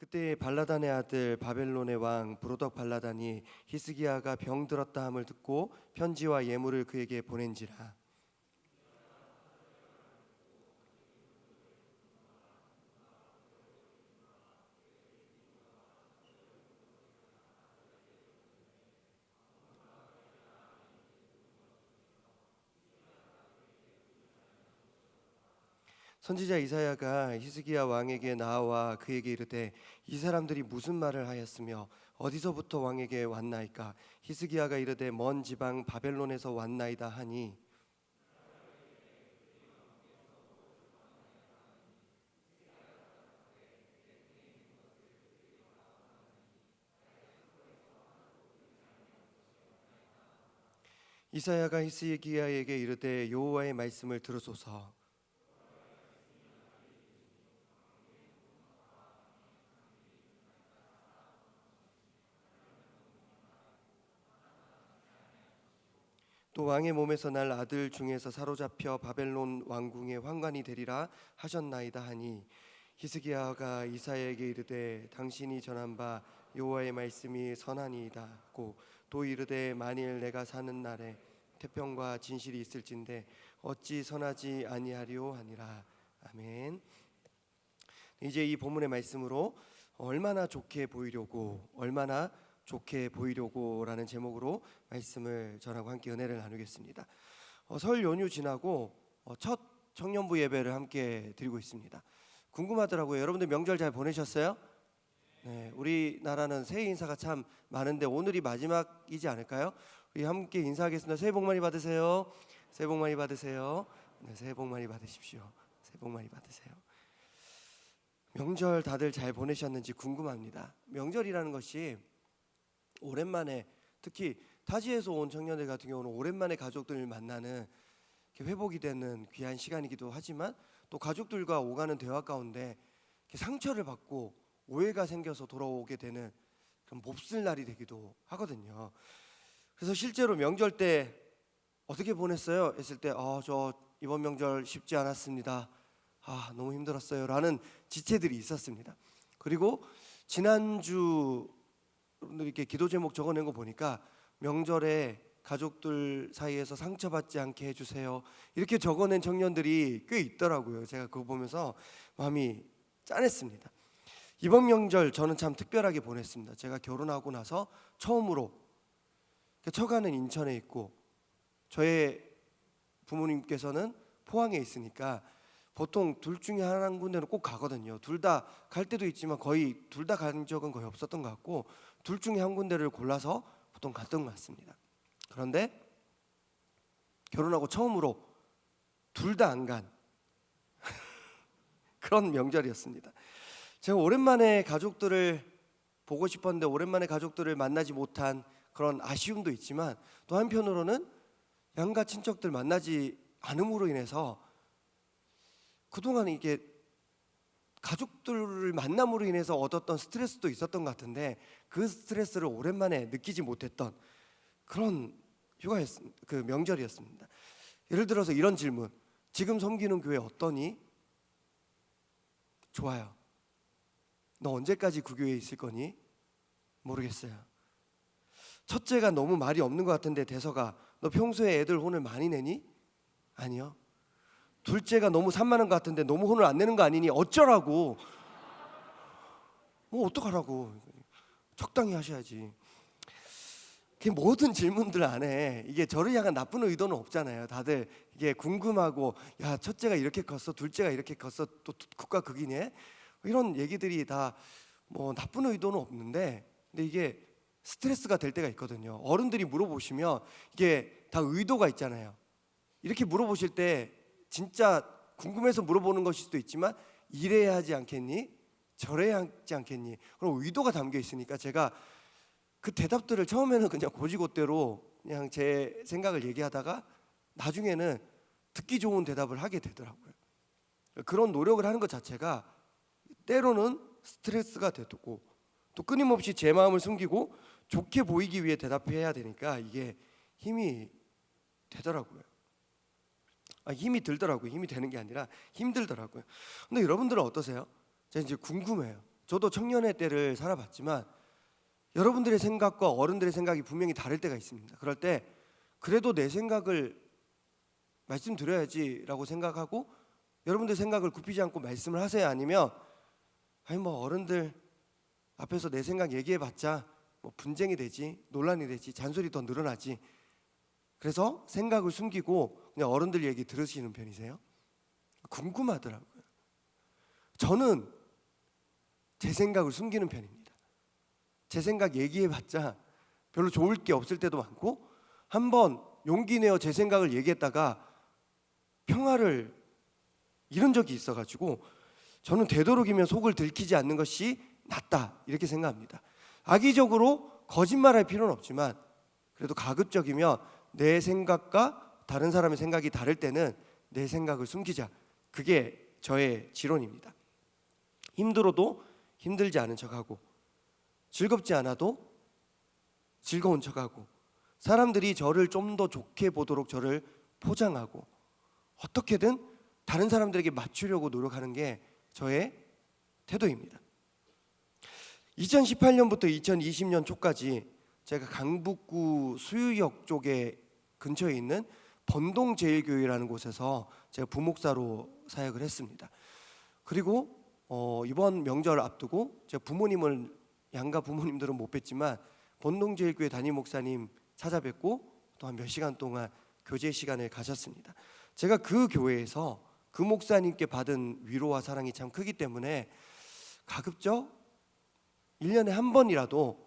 그때 발라단의 아들 바벨론의 왕 브로덕 발라단이 히스기야가 병들었다 함을 듣고 편지와 예물을 그에게 보낸지라. 선지자 이사야가 히스기야 왕에게 나와 그에게 이르되 이 사람들이 무슨 말을 하였으며 어디서부터 왕에게 왔나이까? 히스기야가 이르되 먼 지방 바벨론에서 왔나이다 하니 이사야가 히스기야에게 이르되 여호와의 말씀을 들으소서. 또 왕의 몸에서 날 아들 중에서 사로잡혀 바벨론 왕궁의 환관이 되리라 하셨나이다 하니 히스기야가 이사야에게 이르되 당신이 전한 바 여호와의 말씀이 선하니이다 하고 또 이르되 만일 내가 사는 날에 태평과 진실이 있을진데 어찌 선하지 아니하리오 하니라. 아멘. 이제 이 본문의 말씀으로 얼마나 좋게 보이려고 라는 제목으로 말씀을 전하고 함께 은혜를 나누겠습니다. 설 연휴 지나고 첫 청년부 예배를 함께 드리고 있습니다. 궁금하더라고요. 여러분들 명절 잘 보내셨어요? 네, 우리나라는 새해 인사가 참 많은데 오늘이 마지막이지 않을까요? 우리 함께 인사하겠습니다. 새해 복 많이 받으세요. 새해 복 많이 받으세요. 네, 새해 복 많이 받으십시오. 새해 복 많이 받으세요. 명절 다들 잘 보내셨는지 궁금합니다. 명절이라는 것이 오랜만에, 특히 타지에서 온 청년들 같은 경우는 오랜만에 가족들을 만나는 회복이 되는 귀한 시간이기도 하지만 또 가족들과 오가는 대화 가운데 상처를 받고 오해가 생겨서 돌아오게 되는 그런 몹쓸 날이 되기도 하거든요. 그래서 실제로 명절 때 어떻게 보냈어요? 했을 때 저 이번 명절 쉽지 않았습니다. 너무 힘들었어요 라는 지체들이 있었습니다. 그리고 지난주 이렇게 기도 제목 적어낸 거 보니까 명절에 가족들 사이에서 상처받지 않게 해주세요 이렇게 적어낸 청년들이 꽤 있더라고요. 제가 그거 보면서 마음이 짠했습니다. 이번 명절 저는 참 특별하게 보냈습니다. 제가 결혼하고 나서 처음으로 처가는 인천에 있고 저의 부모님께서는 포항에 있으니까 보통 둘 중에 한 군데는 꼭 가거든요. 둘 다 갈 때도 있지만 거의 둘 다 간 적은 거의 없었던 것 같고 둘 중에 한 군데를 골라서 보통 갔던 것 같습니다. 그런데 결혼하고 처음으로 둘 다 안 간 그런 명절이었습니다. 제가 오랜만에 가족들을 보고 싶었는데 오랜만에 가족들을 만나지 못한 그런 아쉬움도 있지만 또 한편으로는 양가 친척들 만나지 않음으로 인해서 그동안 이게 가족들을 만남으로 인해서 얻었던 스트레스도 있었던 것 같은데 그 스트레스를 오랜만에 느끼지 못했던 그런 그 명절이었습니다. 예를 들어서 이런 질문. 지금 섬기는 교회 어떠니? 좋아요. 너 언제까지 그 교회에 있을 거니? 모르겠어요. 첫째가 너무 말이 없는 것 같은데 대서가 너 평소에 애들 혼을 많이 내니? 아니요. 둘째가 너무 산만한 것 같은데 너무 혼을 안 내는 거 아니니? 어쩌라고? 어떡하라고? 적당히 하셔야지. 모든 질문들 안에 이게 저를 향한 나쁜 의도는 없잖아요. 다들 이게 궁금하고 야 첫째가 이렇게 컸어, 둘째가 이렇게 컸어, 또 극과 극이네 이런 얘기들이 다 나쁜 의도는 없는데 근데 이게 스트레스가 될 때가 있거든요. 어른들이 물어보시면 이게 다 의도가 있잖아요. 이렇게 물어보실 때 진짜 궁금해서 물어보는 것일 수도 있지만 이래야 하지 않겠니? 저래야 하지 않겠니? 그런 의도가 담겨 있으니까 제가 그 대답들을 처음에는 그냥 고지고대로 그냥 제 생각을 얘기하다가 나중에는 듣기 좋은 대답을 하게 되더라고요. 그런 노력을 하는 것 자체가 때로는 스트레스가 되고 또 끊임없이 제 마음을 숨기고 좋게 보이기 위해 대답해야 되니까 이게 힘이 되더라고요. 힘이 들더라고요. 힘이 되는 게 아니라 힘들더라고요. 근데 여러분들은 어떠세요? 제가 이제 궁금해요. 저도 청년의 때를 살아봤지만 여러분들의 생각과 어른들의 생각이 분명히 다를 때가 있습니다. 그럴 때 그래도 내 생각을 말씀드려야지라고 생각하고 여러분들 생각을 굽히지 않고 말씀을 하세요. 아니면 아니 뭐 어른들 앞에서 내 생각 얘기해봤자 뭐 분쟁이 되지, 논란이 되지, 잔소리 더 늘어나지. 그래서 생각을 숨기고 그냥 어른들 얘기 들으시는 편이세요? 궁금하더라고요. 저는 제 생각을 숨기는 편입니다. 제 생각 얘기해봤자 별로 좋을 게 없을 때도 많고 한번 용기 내어 제 생각을 얘기했다가 평화를 잃은 적이 있어가지고 저는 되도록이면 속을 들키지 않는 것이 낫다 이렇게 생각합니다. 악의적으로 거짓말할 필요는 없지만 그래도 가급적이면 내 생각과 다른 사람의 생각이 다를 때는 내 생각을 숨기자. 그게 저의 지론입니다. 힘들어도 힘들지 않은 척하고 즐겁지 않아도 즐거운 척하고 사람들이 저를 좀 더 좋게 보도록 저를 포장하고 어떻게든 다른 사람들에게 맞추려고 노력하는 게 저의 태도입니다. 2018년부터 2020년 초까지 제가 강북구 수유역 쪽에 근처에 있는 번동제일교회라는 곳에서 제가 부목사로 사역을 했습니다. 그리고 이번 명절 앞두고 제가 부모님을 양가 부모님들은 못 뵀지만 번동제일교회 담임 목사님 찾아뵙고 또 한 몇 시간 동안 교제 시간을 가졌습니다. 제가 그 교회에서 그 목사님께 받은 위로와 사랑이 참 크기 때문에 가급적 1년에 한 번이라도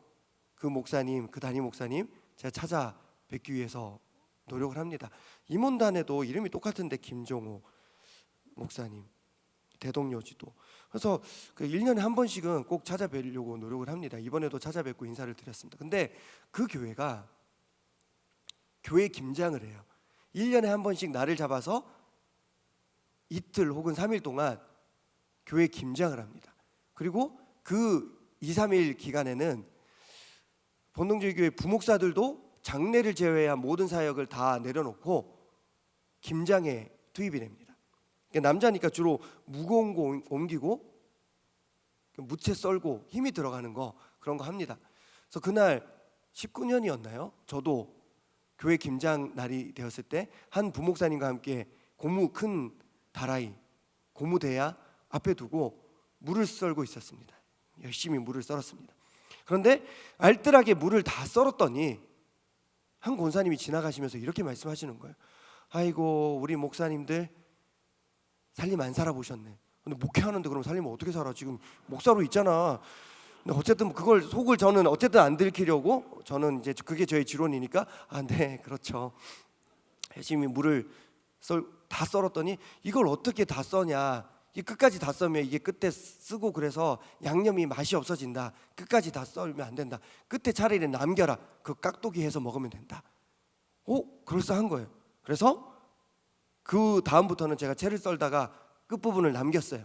그 목사님, 그 담임 목사님 제가 찾아뵙기 위해서 노력을 합니다. 임원단에도 이름이 똑같은데 김종호 목사님, 대동여지도. 그래서 그 1년에 한 번씩은 꼭 찾아뵈려고 노력을 합니다. 이번에도 찾아뵙고 인사를 드렸습니다. 근데 그 교회가 교회 김장을 해요. 1년에 한 번씩 날을 잡아서 이틀 혹은 3일 동안 교회 김장을 합니다. 그리고 그 2, 3일 기간에는 번동제일교회 부목사들도 장례를 제외한 모든 사역을 다 내려놓고 김장에 투입이 됩니다. 남자니까 주로 무거운 거 옮기고 무채 썰고 힘이 들어가는 거 그런 거 합니다. 그래서 그날 19년이었나요? 저도 교회 김장 날이 되었을 때 한 부목사님과 함께 고무 큰 다라이 고무대야 앞에 두고 물을 썰고 있었습니다. 열심히 물을 썰었습니다. 그런데 알뜰하게 물을 다 썰었더니 한 권사님이 지나가시면서 이렇게 말씀하시는 거예요. 아이고 우리 목사님들 살림 안 살아보셨네. 근데 목회하는데 그럼 살림을 어떻게 살아? 지금 목사로 있잖아. 근데 어쨌든 그걸 속을 저는 어쨌든 안 들키려고 저는 이제 그게 저의 지론이니까 네 그렇죠. 열심히 물을 다 썰었더니 이걸 어떻게 다 써냐? 이게 끝까지 다 썰면 이게 끝에 쓰고 그래서 양념이 맛이 없어진다. 끝까지 다 썰면 안 된다. 끝에 차라리 남겨라. 그 깍두기 해서 먹으면 된다. 그럴싸한 거예요. 그래서 그 다음부터는 제가 채를 썰다가 끝부분을 남겼어요.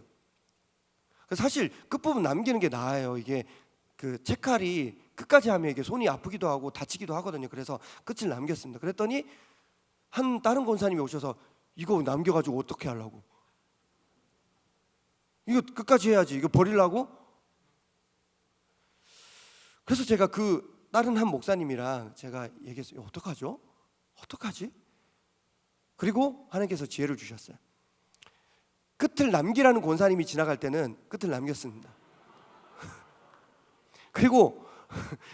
사실 끝부분 남기는 게 나아요. 이게 그 채칼이 끝까지 하면 이게 손이 아프기도 하고 다치기도 하거든요. 그래서 끝을 남겼습니다. 그랬더니 다른 권사님이 오셔서 이거 남겨가지고 어떻게 하려고? 이거 끝까지 해야지. 이거 버리려고? 그래서 제가 그 다른 한 목사님이랑 제가 얘기했어요. 어떡하죠? 어떡하지? 그리고 하나님께서 지혜를 주셨어요. 끝을 남기라는 권사님이 지나갈 때는 끝을 남겼습니다. 그리고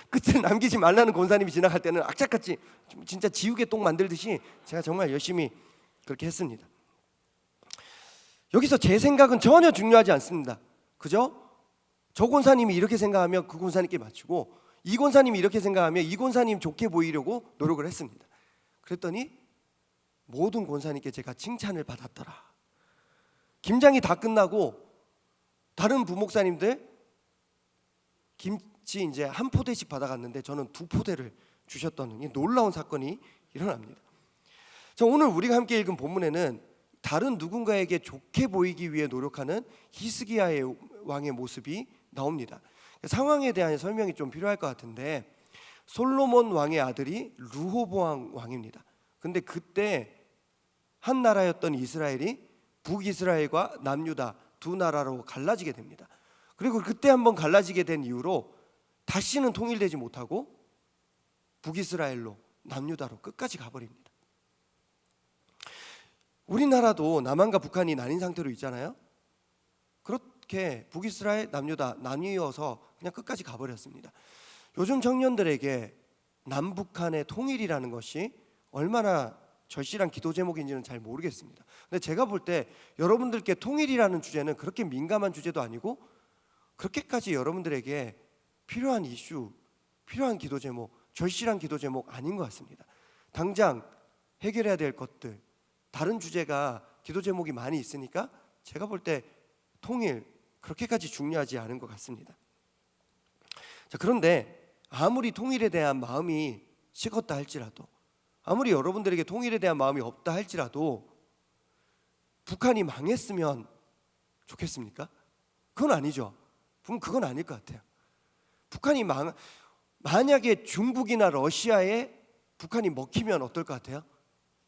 끝을 남기지 말라는 권사님이 지나갈 때는 악착같이 진짜 지우개 똥 만들듯이 제가 정말 열심히 그렇게 했습니다. 여기서 제 생각은 전혀 중요하지 않습니다. 그죠? 저 권사님이 이렇게 생각하면 그 권사님께 맞추고 이 권사님이 이렇게 생각하면 이 권사님 좋게 보이려고 노력을 했습니다. 그랬더니 모든 권사님께 제가 칭찬을 받았더라. 김장이 다 끝나고 다른 부목사님들 김치 이제 한 포대씩 받아갔는데 저는 2포대를 주셨던 놀라운 사건이 일어납니다. 자, 오늘 우리가 함께 읽은 본문에는 다른 누군가에게 좋게 보이기 위해 노력하는 히스기야의 왕의 모습이 나옵니다. 상황에 대한 설명이 좀 필요할 것 같은데 솔로몬 왕의 아들이 르호보암 왕입니다. 근데 그때 한 나라였던 이스라엘이 북이스라엘과 남유다 두 나라로 갈라지게 됩니다. 그리고 그때 한번 갈라지게 된 이후로 다시는 통일되지 못하고 북이스라엘로 남유다로 끝까지 가버립니다. 우리나라도 남한과 북한이 나뉜 상태로 있잖아요. 그렇게 북이스라엘, 남유다 나뉘어서 그냥 끝까지 가버렸습니다. 요즘 청년들에게 남북한의 통일이라는 것이 얼마나 절실한 기도 제목인지는 잘 모르겠습니다. 근데 제가 볼 때 여러분들께 통일이라는 주제는 그렇게 민감한 주제도 아니고 그렇게까지 여러분들에게 필요한 이슈, 필요한 기도 제목, 절실한 기도 제목 아닌 것 같습니다. 당장 해결해야 될 것들, 다른 주제가 기도 제목이 많이 있으니까 제가 볼 때 통일 그렇게까지 중요하지 않은 것 같습니다. 자, 그런데 아무리 통일에 대한 마음이 식었다 할지라도, 아무리 여러분들에게 통일에 대한 마음이 없다 할지라도 북한이 망했으면 좋겠습니까? 그건 아니죠. 그건 아닐 것 같아요. 만약에 중국이나 러시아에 북한이 먹히면 어떨 것 같아요?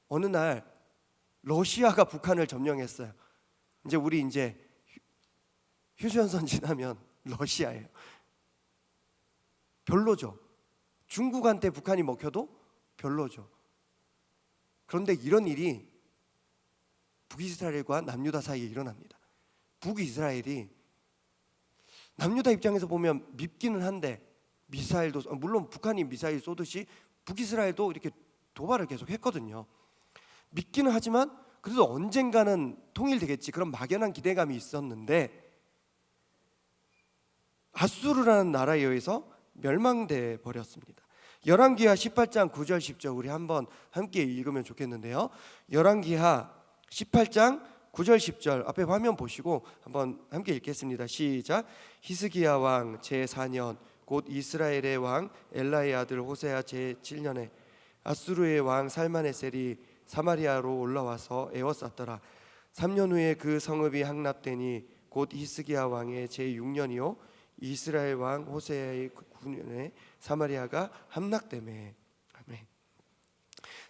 어느 날 러시아가 북한을 점령했어요. 우리 휴전선 지나면 러시아예요. 별로죠. 중국한테 북한이 먹혀도 별로죠. 그런데 이런 일이 북이스라엘과 남유다 사이에 일어납니다. 북이스라엘이 남유다 입장에서 보면 밉기는 한데, 미사일도 물론 북한이 미사일 쏘듯이 북이스라엘도 이렇게 도발을 계속 했거든요. 밉기는 하지만 그래도 언젠가는 통일되겠지, 그런 막연한 기대감이 있었는데 아수르라는 나라에 의해서 멸망돼 버렸습니다. 열왕기하 18장 9절 10절 우리 한번 함께 읽으면 좋겠는데요. 열왕기하 18장 9절 10절 앞에 화면 보시고 한번 함께 읽겠습니다. 시작. 히스기야 왕 제4년 곧 이스라엘의 왕 엘라의 아들 호세아 제7년에 아수르의 왕 살마네셀이 사마리아로 올라와서 에워쌌더라. 3년 후에 그 성읍이 함락되니 곧 히스기야 왕의 제6년이요 이스라엘 왕 호세아의 9년에 사마리아가 함락되매. 아멘.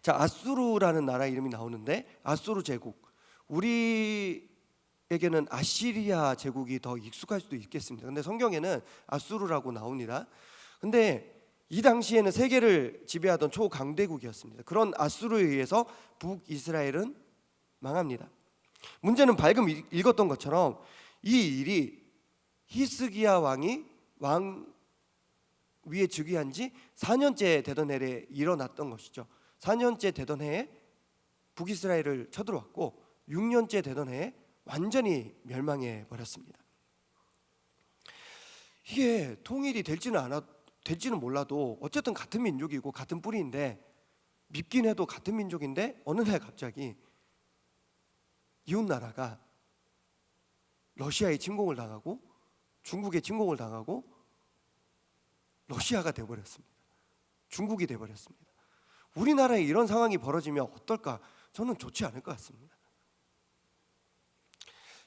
자, 아수르라는 나라 이름이 나오는데 아수르 제국, 우리에게는 아시리아 제국이 더 익숙할 수도 있겠습니다. 근데 성경에는 아수르라고 나옵니다. 근데 이 당시에는 세계를 지배하던 초강대국이었습니다. 그런 아수르에 의해서 북이스라엘은 망합니다. 문제는 방금 읽었던 것처럼 이 일이 히스기야 왕이 왕 위에 즉위한 지 4년째 되던 해에 일어났던 것이죠. 4년째 되던 해에 북이스라엘을 쳐들어왔고 6년째 되던 해에 완전히 멸망해 버렸습니다. 이게 통일이 될지는 몰라도 어쨌든 같은 민족이고 같은 뿌리인데, 밉긴 해도 같은 민족인데 어느 날 갑자기 이웃 나라가 러시아에 침공을 당하고 중국에 침공을 당하고 러시아가 돼버렸습니다. 중국이 돼버렸습니다. 우리나라에 이런 상황이 벌어지면 어떨까? 저는 좋지 않을 것 같습니다.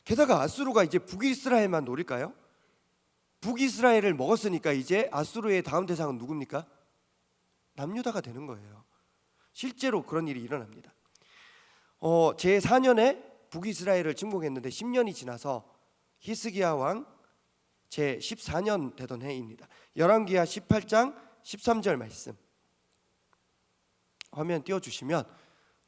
게다가 아수르가 이제 북이스라엘만 노릴까요? 북이스라엘을 먹었으니까 이제 아수르의 다음 대상은 누굽니까? 남유다가 되는 거예요. 실제로 그런 일이 일어납니다. 제4년에 북이스라엘을 침공했는데 10년이 지나서 히스기야 왕 제14년 되던 해입니다. 열왕기하 18장 13절 말씀 화면 띄워주시면,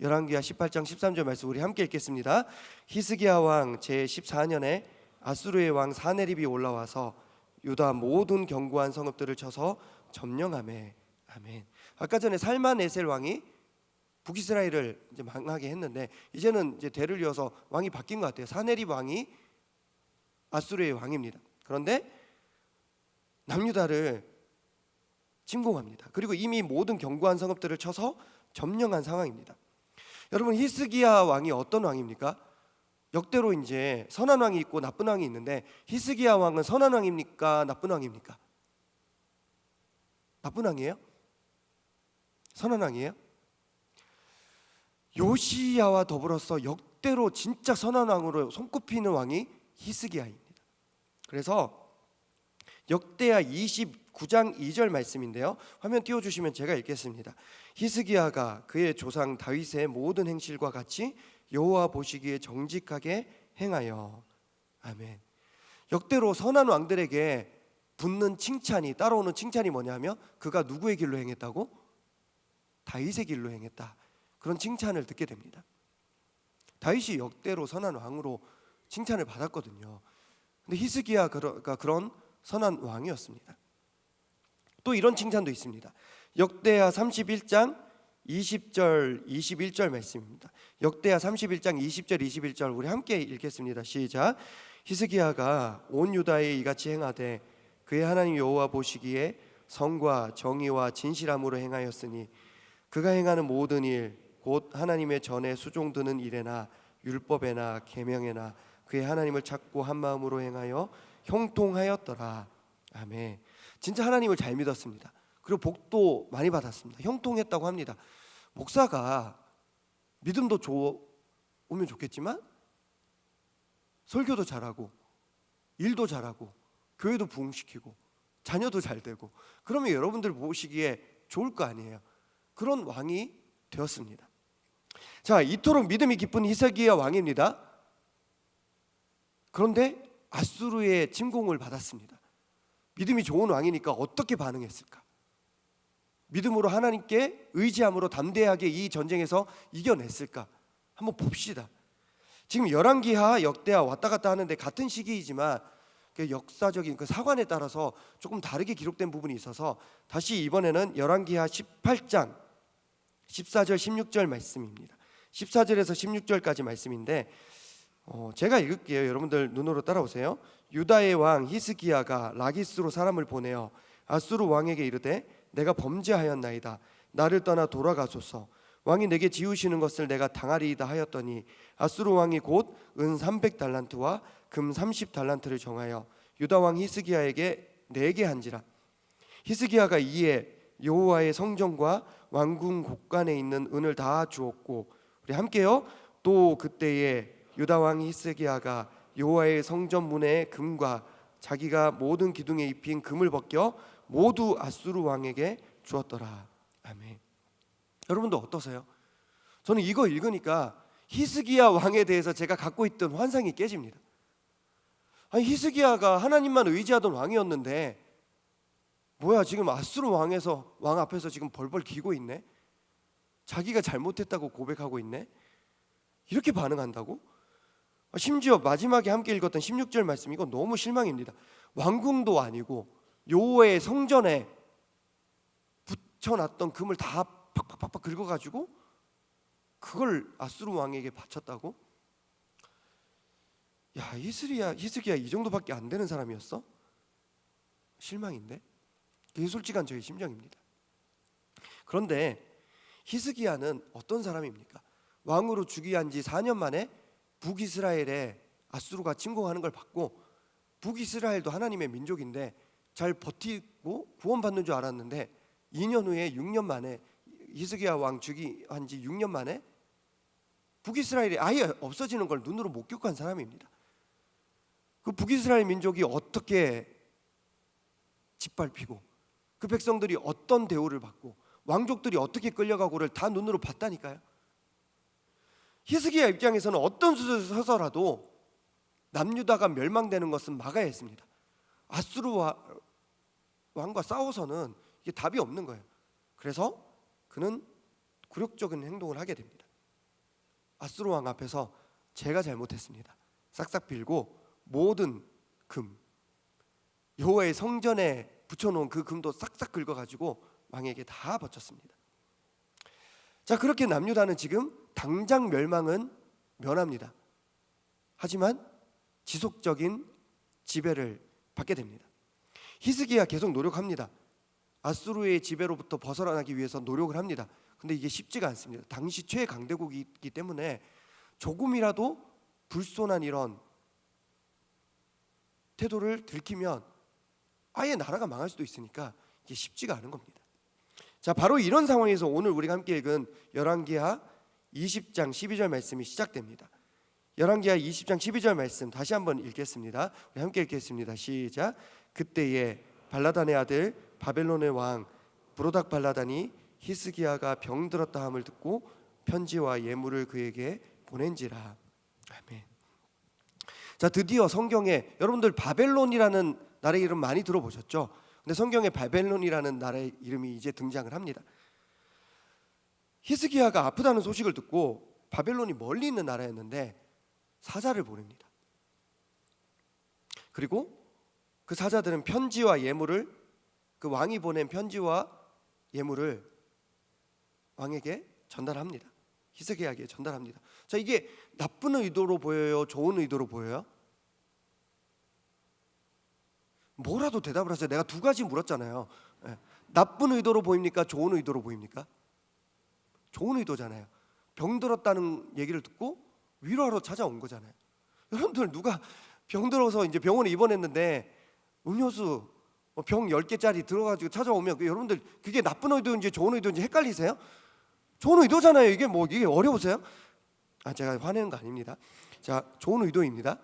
열왕기하 18장 13절 말씀 우리 함께 읽겠습니다. 히스기야 왕 제14년에 아수르의 왕 사네립이 올라와서 유다 모든 견고한 성읍들을 쳐서 점령하매. 아멘. 아까 전에 살만에셀 왕이 북이스라엘을 이제 망하게 했는데 이제는 이제 대를 이어서 왕이 바뀐 것 같아요. 사네립 왕이 아수르의 왕입니다. 그런데 남유다를 침공합니다. 그리고 이미 모든 견고한 성읍들을 쳐서 점령한 상황입니다. 여러분, 히스기야 왕이 어떤 왕입니까? 역대로 이제 선한 왕이 있고 나쁜 왕이 있는데 히스기야 왕은 선한 왕입니까? 나쁜 왕입니까? 나쁜 왕이에요? 선한 왕이에요? 요시야와 더불어서 역대로 진짜 선한 왕으로 손꼽히는 왕이 히스기야입니다. 그래서 역대하 29장 2절 말씀인데요. 화면 띄워주시면 제가 읽겠습니다. 히스기야가 그의 조상 다윗의 모든 행실과 같이 여호와 보시기에 정직하게 행하여. 아멘. 역대로 선한 왕들에게 붙는 칭찬이, 따라오는 칭찬이 뭐냐면 그가 누구의 길로 행했다고? 다윗의 길로 행했다. 그런 칭찬을 듣게 됩니다. 다윗이 역대로 선한 왕으로 칭찬을 받았거든요. 근데 히스기야가 그런 선한 왕이었습니다. 또 이런 칭찬도 있습니다. 역대하 31장 20절 21절 말씀입니다. 역대하 31장 20절 21절 우리 함께 읽겠습니다. 시작. 히스기야가 온 유다에 이같이 행하되 그의 하나님 여호와 보시기에 성과 정의와 진실함으로 행하였으니 그가 행하는 모든 일 곧 하나님의 전에 수종드는 일에나 율법에나 계명에나 그의 하나님을 찾고 한 마음으로 행하여 형통하였더라. 아멘. 진짜 하나님을 잘 믿었습니다. 그리고 복도 많이 받았습니다. 형통했다고 합니다. 목사가 믿음도 좋으면 좋겠지만 설교도 잘하고 일도 잘하고 교회도 부흥시키고 자녀도 잘 되고 그러면 여러분들 보시기에 좋을 거 아니에요. 그런 왕이 되었습니다. 자, 이토록 믿음이 깊은 히스기야 왕입니다. 그런데 아수르의 침공을 받았습니다. 믿음이 좋은 왕이니까 어떻게 반응했을까? 믿음으로 하나님께 의지함으로 담대하게 이 전쟁에서 이겨냈을까? 한번 봅시다. 지금 열왕기하 역대하 왔다 갔다 하는데 같은 시기이지만 그 역사적인 그 사관에 따라서 조금 다르게 기록된 부분이 있어서 다시 이번에는 열왕기하 18장 14절 16절 말씀입니다. 14절에서 16절까지 말씀인데 제가 읽을게요. 여러분들 눈으로 따라오세요. 유다의 왕 히스기야가 라기스로 사람을 보내어 아수르 왕에게 이르되 내가 범죄하였나이다. 나를 떠나 돌아가소서. 왕이 내게 지우시는 것을 내가 당하리이다 하였더니 아수르 왕이 곧 은 300달란트와 금 30달란트를 정하여 유다 왕 히스기야에게 내게 한지라. 히스기야가 이에 여호와의 성전과 왕궁 곳간에 있는 은을 다 주었고 우리 함께요. 또 그때에 유다 왕 히스기야가 여호와의 성전 문의 금과 자기가 모든 기둥에 입힌 금을 벗겨 모두 아수르 왕에게 주었더라. 아멘. 여러분도 어떠세요? 저는 이거 읽으니까 히스기야 왕에 대해서 제가 갖고 있던 환상이 깨집니다. 아니 히스기야가 하나님만 의지하던 왕이었는데 뭐야 지금 아수르 왕 앞에서 지금 벌벌 기고 있네. 자기가 잘못했다고 고백하고 있네. 이렇게 반응한다고? 심지어 마지막에 함께 읽었던 16절 말씀 이건 너무 실망입니다. 왕궁도 아니고 여호와의 성전에 붙여놨던 금을 다 팍팍팍팍 긁어가지고 그걸 아수르 왕에게 바쳤다고? 야 히스기야 이 정도밖에 안 되는 사람이었어? 실망인데? 그게 솔직한 저의 심정입니다. 그런데 히스기야는 어떤 사람입니까? 왕으로 즉위한 지 4년 만에 북이스라엘에 아수르가 침공하는 걸 봤고 북이스라엘도 하나님의 민족인데 잘 버티고 구원받는 줄 알았는데 2년 후에 6년 만에 히스기야 왕 즉위한 지 6년 만에 북이스라엘이 아예 없어지는 걸 눈으로 목격한 사람입니다. 그 북이스라엘 민족이 어떻게 짓밟히고 그 백성들이 어떤 대우를 받고 왕족들이 어떻게 끌려가고를 다 눈으로 봤다니까요. 히스기야 입장에서는 어떤 수를 서서라도 남유다가 멸망되는 것은 막아야 했습니다. 아수르 왕과 싸워서는 이게 답이 없는 거예요. 그래서 그는 굴욕적인 행동을 하게 됩니다. 아수르 왕 앞에서 제가 잘못했습니다. 싹싹 빌고 모든 금 여호와의 성전에 붙여놓은 그 금도 싹싹 긁어가지고 왕에게 다 바쳤습니다. 자, 그렇게 남유다는 지금 당장 멸망은 면합니다. 하지만 지속적인 지배를 받게 됩니다. 히스기야 계속 노력합니다. 아수르의 지배로부터 벗어나기 위해서 노력을 합니다. 근데 이게 쉽지가 않습니다. 당시 최강대국이기 때문에 조금이라도 불손한 이런 태도를 들키면 아예 나라가 망할 수도 있으니까 이게 쉽지가 않은 겁니다. 자, 바로 이런 상황에서 오늘 우리가 함께 읽은 열왕기하 20장 12절 말씀이 시작됩니다. 열왕기하 20장 12절 말씀 다시 한번 읽겠습니다. 우리 함께 읽겠습니다. 시작. 그때에 발라단의 아들 바벨론의 왕 브로닥 발라단이 히스기야가 병들었다 함을 듣고 편지와 예물을 그에게 보낸지라. 아멘. 자, 드디어 성경에 여러분들 바벨론이라는 나라의 이름 많이 들어보셨죠? 근데 성경에 바벨론이라는 나라의 이름이 이제 등장을 합니다. 히스기야가 아프다는 소식을 듣고 바벨론이 멀리 있는 나라였는데 사자를 보냅니다. 그리고 그 사자들은 편지와 예물을, 그 왕이 보낸 편지와 예물을 왕에게 전달합니다. 히스기야에게 전달합니다. 자, 이게 나쁜 의도로 보여요? 좋은 의도로 보여요? 뭐라도 대답을 하세요. 내가 두 가지 물었잖아요. 나쁜 의도로 보입니까? 좋은 의도로 보입니까? 좋은 의도잖아요. 병들었다는 얘기를 듣고 위로하러 찾아온 거잖아요. 여러분들 누가 병들어서 이제 병원에 입원했는데 음료수 병 10개짜리 들어가지고 찾아오면 여러분들 그게 나쁜 의도인지 좋은 의도인지 헷갈리세요? 좋은 의도잖아요. 이게 뭐 이게 어려우세요? 제가 화내는 거 아닙니다. 자, 좋은 의도입니다.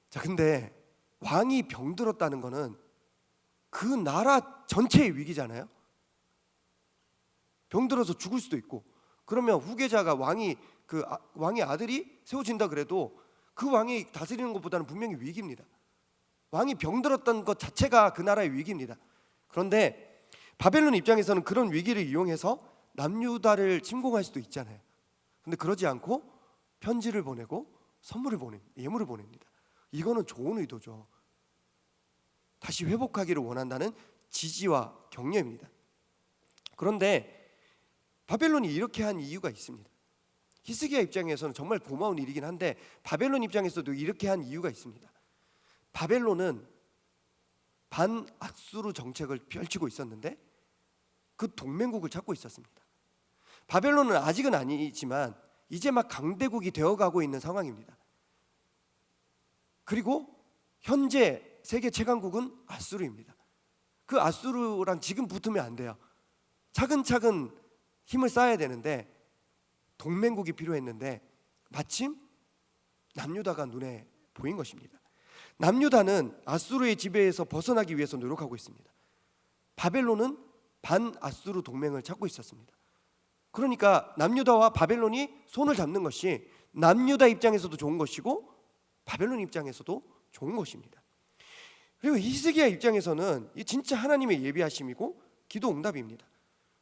자, 근데 왕이 병들었다는 거는 그 나라 전체의 위기잖아요. 병들어서 죽을 수도 있고, 그러면 후계자가 왕의 아들이 세워진다 그래도 그 왕이 다스리는 것보다는 분명히 위기입니다. 왕이 병들었던 것 자체가 그 나라의 위기입니다. 그런데 바벨론 입장에서는 그런 위기를 이용해서 남유다를 침공할 수도 있잖아요. 근데 그러지 않고 편지를 보내고 선물을 예물을 보냅니다. 이거는 좋은 의도죠. 다시 회복하기를 원한다는 지지와 격려입니다. 그런데 바벨론이 이렇게 한 이유가 있습니다. 히스기야 입장에서는 정말 고마운 일이긴 한데 바벨론 입장에서도 이렇게 한 이유가 있습니다. 바벨론은 반아수르 정책을 펼치고 있었는데 그 동맹국을 찾고 있었습니다. 바벨론은 아직은 아니지만 이제 막 강대국이 되어가고 있는 상황입니다. 그리고 현재 세계 최강국은 아수르입니다. 그 아수르랑 지금 붙으면 안 돼요. 차근차근 힘을 쌓아야 되는데 동맹국이 필요했는데 마침 남유다가 눈에 보인 것입니다. 남유다는 아수르의 지배에서 벗어나기 위해서 노력하고 있습니다. 바벨론은 반아수르 동맹을 찾고 있었습니다. 그러니까 남유다와 바벨론이 손을 잡는 것이 남유다 입장에서도 좋은 것이고 바벨론 입장에서도 좋은 것입니다. 그리고 히스기야 입장에서는 이 진짜 하나님의 예비하심이고 기도 응답입니다.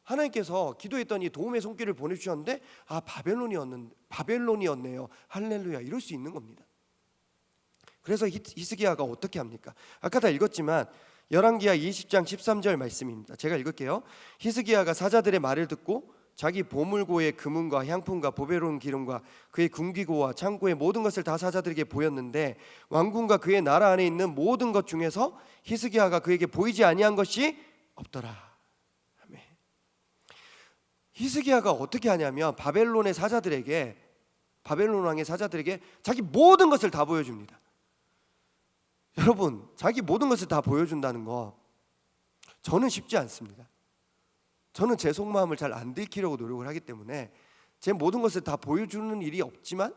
하나님께서 기도했더니 도움의 손길을 보내주셨는데 바벨론이었네요. 할렐루야, 이럴 수 있는 겁니다. 그래서 히스기야가 어떻게 합니까? 아까 다 읽었지만 열왕기하 20장 13절 말씀입니다. 제가 읽을게요. 히스기야가 사자들의 말을 듣고 자기 보물고의 금은과 향품과 보배로운 기름과 그의 군기고와 창고의 모든 것을 다 사자들에게 보였는데 왕궁과 그의 나라 안에 있는 모든 것 중에서 히스기야가 그에게 보이지 아니한 것이 없더라. 아멘. 히스기야가 어떻게 하냐면 바벨론 왕의 사자들에게 자기 모든 것을 다 보여줍니다. 여러분, 자기 모든 것을 다 보여준다는 거 저는 쉽지 않습니다. 저는 제 속마음을 잘 안 들키려고 노력을 하기 때문에 제 모든 것을 다 보여주는 일이 없지만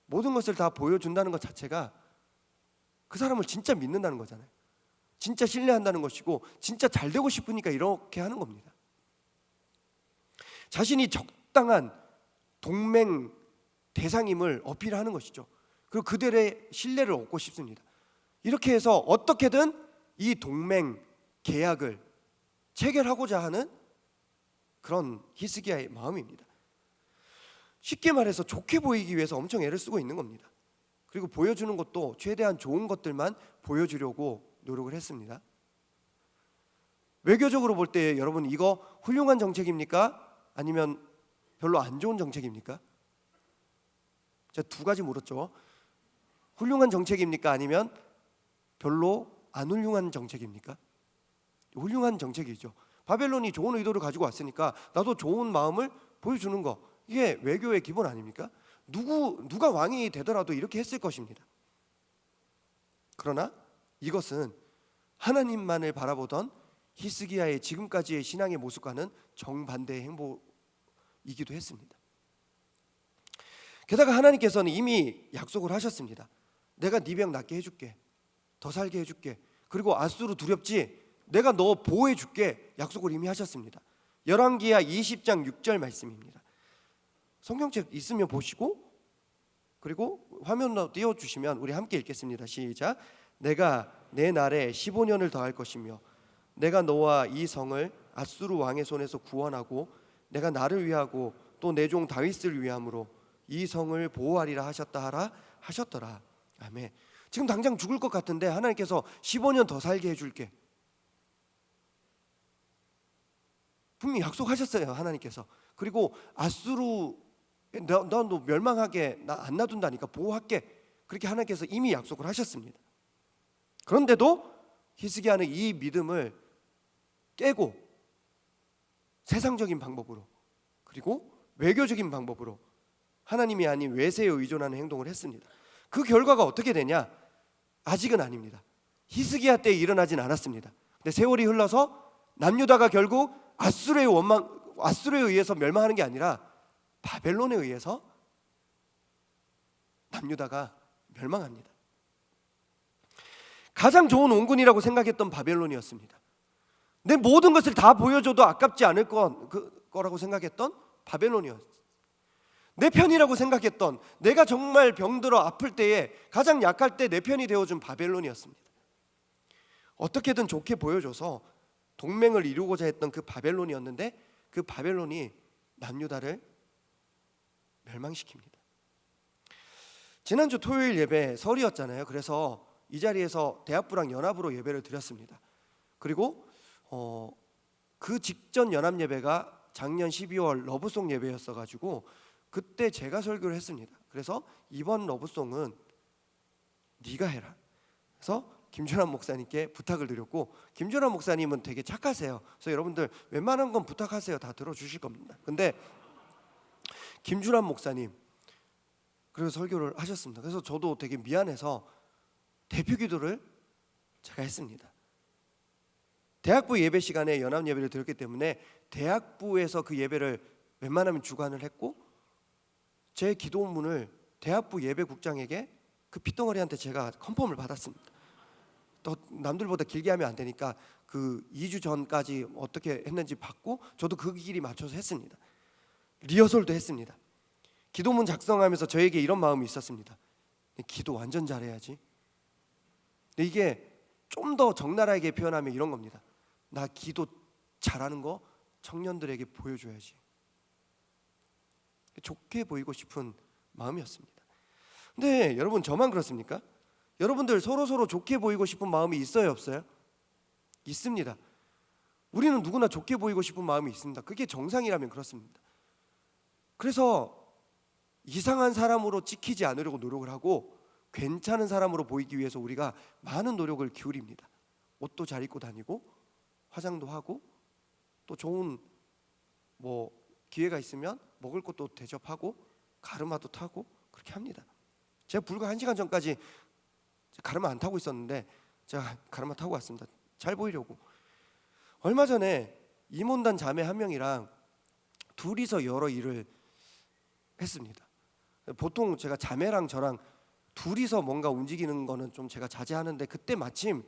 모든 것을 다 보여준다는 것 자체가 그 사람을 진짜 믿는다는 거잖아요. 진짜 신뢰한다는 것이고 진짜 잘 되고 싶으니까 이렇게 하는 겁니다. 자신이 적당한 동맹 대상임을 어필하는 것이죠. 그리고 그들의 신뢰를 얻고 싶습니다. 이렇게 해서 어떻게든 이 동맹 계약을 체결하고자 하는 그런 히스기야의 마음입니다. 쉽게 말해서 좋게 보이기 위해서 엄청 애를 쓰고 있는 겁니다. 그리고 보여주는 것도 최대한 좋은 것들만 보여주려고 노력을 했습니다. 외교적으로 볼 때 여러분, 이거 훌륭한 정책입니까? 아니면 별로 안 좋은 정책입니까? 제가 두 가지 물었죠. 훌륭한 정책입니까? 아니면 별로 안 훌륭한 정책입니까? 훌륭한 정책이죠. 바벨론이 좋은 의도를 가지고 왔으니까 나도 좋은 마음을 보여주는 거, 이게 외교의 기본 아닙니까? 누가 왕이 되더라도 이렇게 했을 것입니다. 그러나 이것은 하나님만을 바라보던 히스기야의 지금까지의 신앙의 모습과는 정반대의 행보이기도 했습니다. 게다가 하나님께서는 이미 약속을 하셨습니다. 내가 네 병 낫게 해줄게, 더 살게 해줄게, 그리고 아수르 두렵지? 내가 너 보호해 줄게, 약속을 이미 하셨습니다. 열왕기하 20장 6절 말씀입니다. 성경책 있으면 보시고 그리고 화면으로 띄워주시면 우리 함께 읽겠습니다. 시작. 내가 내 날에 15년을 더할 것이며 내가 너와 이 성을 앗수르 왕의 손에서 구원하고 내가 나를 위하고 또 내 종 다윗을 위함으로 이 성을 보호하리라 하셨더라. 아멘. 지금 당장 죽을 것 같은데 하나님께서 15년 더 살게 해줄게. 분명히 약속하셨어요, 하나님께서. 그리고 앗수르 너 멸망하게 나 안 놔둔다니까 보호할게. 그렇게 하나님께서 이미 약속을 하셨습니다. 그런데도 히스기야는 이 믿음을 깨고 세상적인 방법으로 그리고 외교적인 방법으로 하나님이 아닌 외세에 의존하는 행동을 했습니다. 그 결과가 어떻게 되냐? 아직은 아닙니다. 히스기야 때 일어나진 않았습니다. 근데 세월이 흘러서 남유다가 결국 앗수르에 의해서 멸망하는 게 아니라 바벨론에 의해서 남유다가 멸망합니다. 가장 좋은 원군이라고 생각했던 바벨론이었습니다. 내 모든 것을 다 보여줘도 아깝지 않을 거라고 생각했던 바벨론이었습니다. 내 편이라고 생각했던, 내가 정말 병들어 아플 때에 가장 약할 때 내 편이 되어준 바벨론이었습니다. 어떻게든 좋게 보여줘서 동맹을 이루고자 했던 그 바벨론이었는데 그 바벨론이 남유다를 멸망시킵니다. 지난주 토요일 예배 설이었잖아요. 그래서 이 자리에서 대학부랑 연합으로 예배를 드렸습니다. 그리고 그 직전 연합 예배가 작년 12월 러브송 예배였어가지고 그때 제가 설교를 했습니다. 그래서 이번 러브송은 네가 해라. 그래서 김준환 목사님께 부탁을 드렸고, 김준환 목사님은 되게 착하세요. 그래서 여러분들 웬만한 건 부탁하세요. 다 들어주실 겁니다. 근데 김준환 목사님 그래서 설교를 하셨습니다. 그래서 저도 되게 미안해서 대표 기도를 제가 했습니다. 대학부 예배 시간에 연합 예배를 드렸기 때문에 대학부에서 그 예배를 웬만하면 주관을 했고, 제 기도문을 대학부 예배국장에게 그 핏덩어리한테 제가 컨펌을 받았습니다. 또 남들보다 길게 하면 안 되니까 그 2주 전까지 어떻게 했는지 받고 저도 그 길이 맞춰서 했습니다. 리허설도 했습니다. 기도문 작성하면서 저에게 이런 마음이 있었습니다. 기도 완전 잘해야지. 근데 이게 좀 더 적나라하게 표현하면 이런 겁니다. 나 기도 잘하는 거 청년들에게 보여줘야지. 좋게 보이고 싶은 마음이었습니다. 근데 여러분 저만 그렇습니까? 여러분들 서로 좋게 보이고 싶은 마음이 있어요, 없어요? 있습니다. 우리는 누구나 좋게 보이고 싶은 마음이 있습니다. 그게 정상이라면 그렇습니다. 그래서 이상한 사람으로 찍히지 않으려고 노력을 하고 괜찮은 사람으로 보이기 위해서 우리가 많은 노력을 기울입니다. 옷도 잘 입고 다니고 화장도 하고 또 좋은 기회가 있으면 먹을 것도 대접하고 가르마도 타고 그렇게 합니다. 제가 불과 1시간 전까지 가르마 안 타고 있었는데 제가 가르마 타고 왔습니다. 잘 보이려고. 얼마 전에 임원단 자매 한 명이랑 둘이서 여러 일을 했습니다. 보통 제가 자매랑 저랑 둘이서 뭔가 움직이는 거는 좀 제가 자제하는데 그때 마침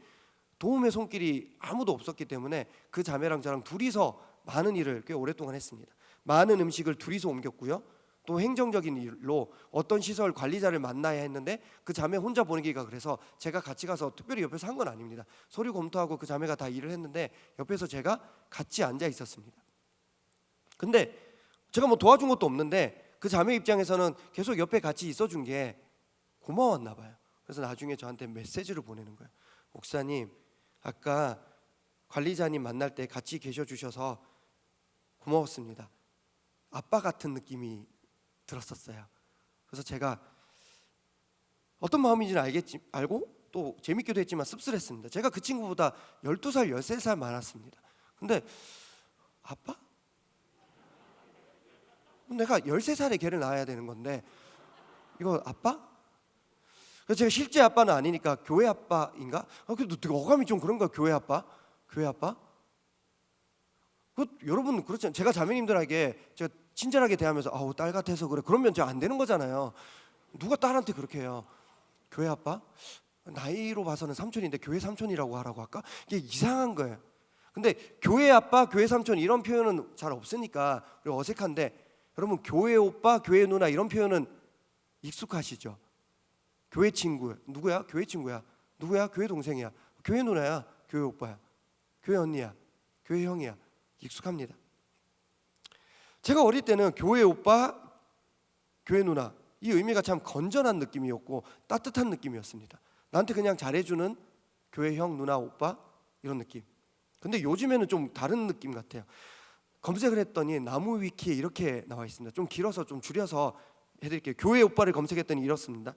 도움의 손길이 아무도 없었기 때문에 그 자매랑 저랑 둘이서 많은 일을 꽤 오랫동안 했습니다. 많은 음식을 둘이서 옮겼고요. 또 행정적인 일로 어떤 시설 관리자를 만나야 했는데 그 자매 혼자 보내기가 그래서 제가 같이 가서 특별히 옆에서 한 건 아닙니다. 서류 검토하고 그 자매가 다 일을 했는데 옆에서 제가 같이 앉아 있었습니다. 근데 제가 도와준 것도 없는데 그 자매 입장에서는 계속 옆에 같이 있어준 게 고마웠나 봐요. 그래서 나중에 저한테 메시지를 보내는 거예요. 목사님, 아까 관리자님 만날 때 같이 계셔 주셔서 고마웠습니다. 아빠 같은 느낌이 들었었어요. 그래서 제가 어떤 마음인지는 알고 또 재밌기도 했지만 씁쓸했습니다. 제가 그 친구보다 12살, 13살 많았습니다. 근데 아빠? 내가 13살에 걔를 낳아야 되는 건데 이거 아빠? 그래서 제가 실제 아빠는 아니니까 교회 아빠인가? 그래도 어감이 좀 그런 거야. 교회 아빠? 교회 아빠? 여러분 그렇잖아요. 제가 자매님들에게 제가 친절하게 대하면서 아우 딸 같아서 그래. 그러면 저 안 되는 거잖아요. 누가 딸한테 그렇게 해요? 교회 아빠? 나이로 봐서는 삼촌인데 교회 삼촌이라고 하라고 할까? 이게 이상한 거예요. 근데 교회 아빠, 교회 삼촌 이런 표현은 잘 없으니까 어색한데 여러분 교회 오빠, 교회 누나 이런 표현은 익숙하시죠? 교회 친구 누구야? 교회 친구야. 누구야? 교회 동생이야. 교회 누나야. 교회 오빠야. 교회 언니야. 교회 형이야. 익숙합니다. 제가 어릴 때는 교회 오빠, 교회 누나 이 의미가 참 건전한 느낌이었고 따뜻한 느낌이었습니다. 나한테 그냥 잘해주는 교회 형, 누나, 오빠 이런 느낌. 근데 요즘에는 좀 다른 느낌 같아요. 검색을 했더니 나무 위키에 이렇게 나와 있습니다. 좀 길어서 좀 줄여서 해드릴게요. 교회 오빠를 검색했더니 이렇습니다.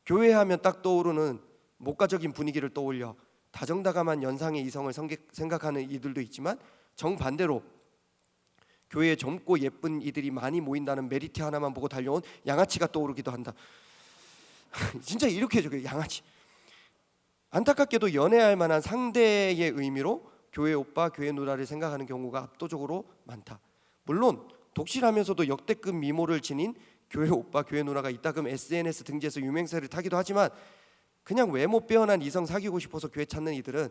교회하면 딱 떠오르는 목가적인 분위기를 떠올려 다정다감한 연상의 이성을 생각하는 이들도 있지만 정반대로 교회에 젊고 예쁜 이들이 많이 모인다는 메리트 하나만 보고 달려온 양아치가 떠오르기도 한다. 진짜 이렇게 적어요. 양아치. 안타깝게도 연애할 만한 상대의 의미로 교회 오빠, 교회 누나를 생각하는 경우가 압도적으로 많다. 물론 독실하면서도 역대급 미모를 지닌 교회 오빠, 교회 누나가 이따금 SNS 등지에서 유명세를 타기도 하지만 그냥 외모 빼어난 이성 사귀고 싶어서 교회 찾는 이들은